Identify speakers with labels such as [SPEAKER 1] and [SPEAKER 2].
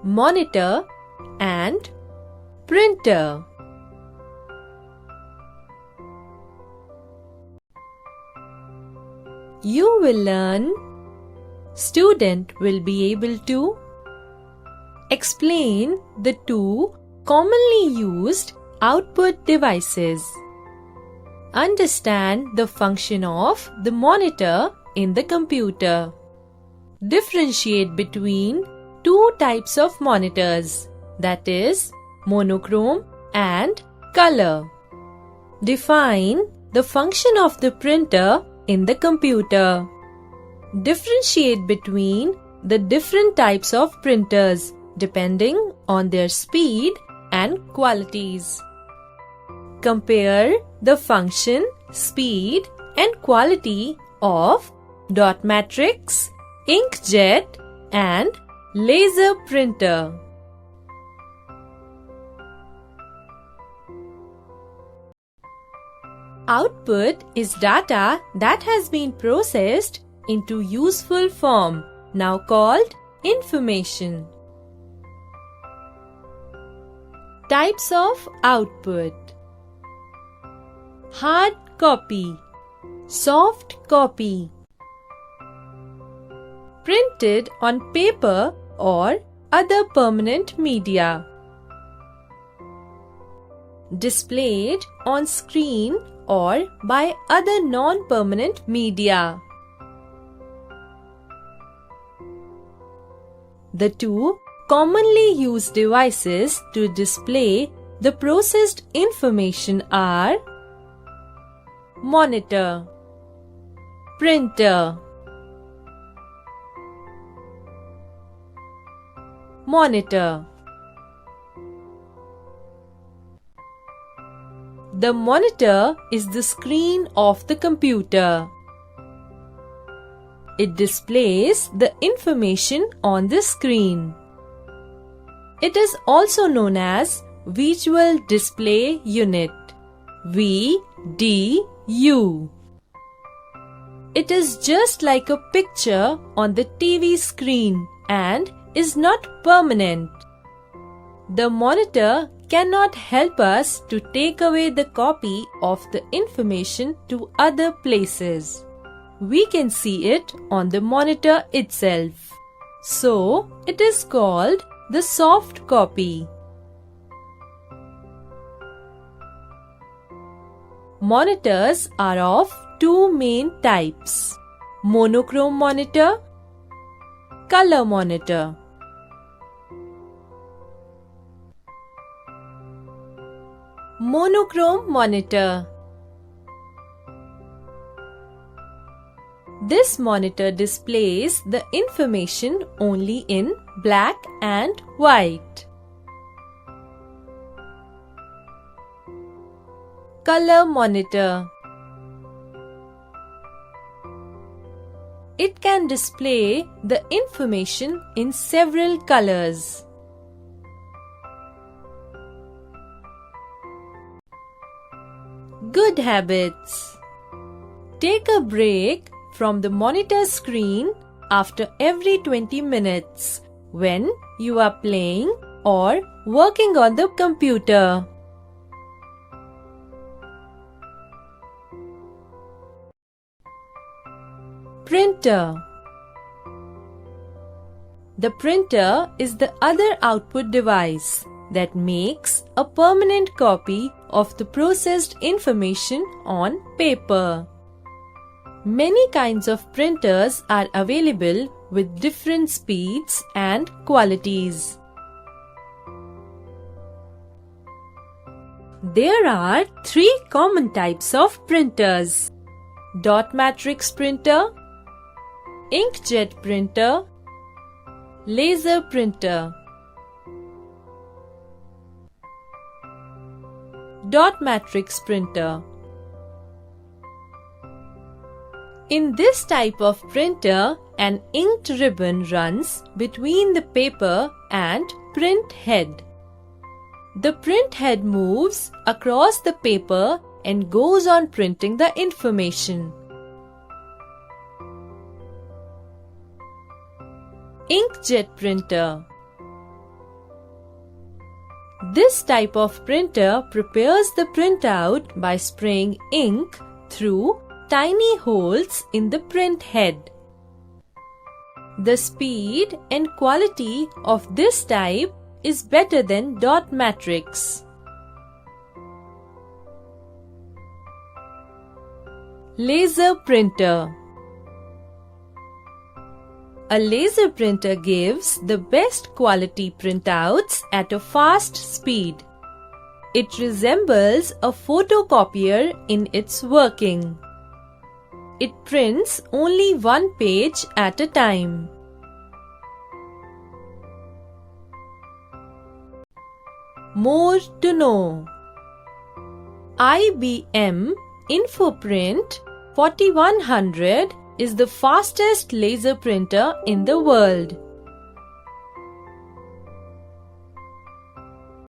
[SPEAKER 1] monitor and printer. You will learn. Student will be able to explain the two commonly used output devices. Understand the function of the monitor in the computer. Differentiate between two types of monitors, that is, monochrome and color. Define the function of the printer in the computer. Differentiate between the different types of printers depending on their speed and qualities. Compare the function, speed and quality of dot matrix, inkjet and laser printer. Output is data that has been processed into useful form, now called information. Types of output: hard copy, soft copy, printed on paper or other permanent media, displayed on screen or by other non-permanent media. The two commonly used devices to display the processed information are monitor, printer. Monitor. The monitor is the screen of the computer. It displays the information on the screen. It is also known as Visual Display Unit, VDU. It is just like a picture on the TV screen and is not permanent. The monitor cannot help us to take away the copy of the information to other places. We can see it on the monitor itself. So, it is called the soft copy. Monitors are of two main types: monochrome monitor, color monitor. Monochrome monitor. This monitor displays the information only in black and white. Color monitor. It can display the information in several colors. Good habits. Take a break from the monitor screen after every 20 minutes when you are playing or working on the computer. Printer. The printer is the other output device that makes a permanent copy of the processed information on paper. Many kinds of printers are available with different speeds and qualities. There are three common types of printers: dot matrix printer, inkjet printer, laser printer. Dot matrix printer. In this type of printer, an inked ribbon runs between the paper and print head. The print head moves across the paper and goes on printing the information. Inkjet printer. This type of printer prepares the printout by spraying ink through tiny holes in the print head. The speed and quality of this type is better than dot matrix. Laser printer. A laser printer gives the best quality printouts at a fast speed. It resembles a photocopier in its working. It prints only one page at a time. More to know. IBM InfoPrint 4100 is the fastest laser printer in the world.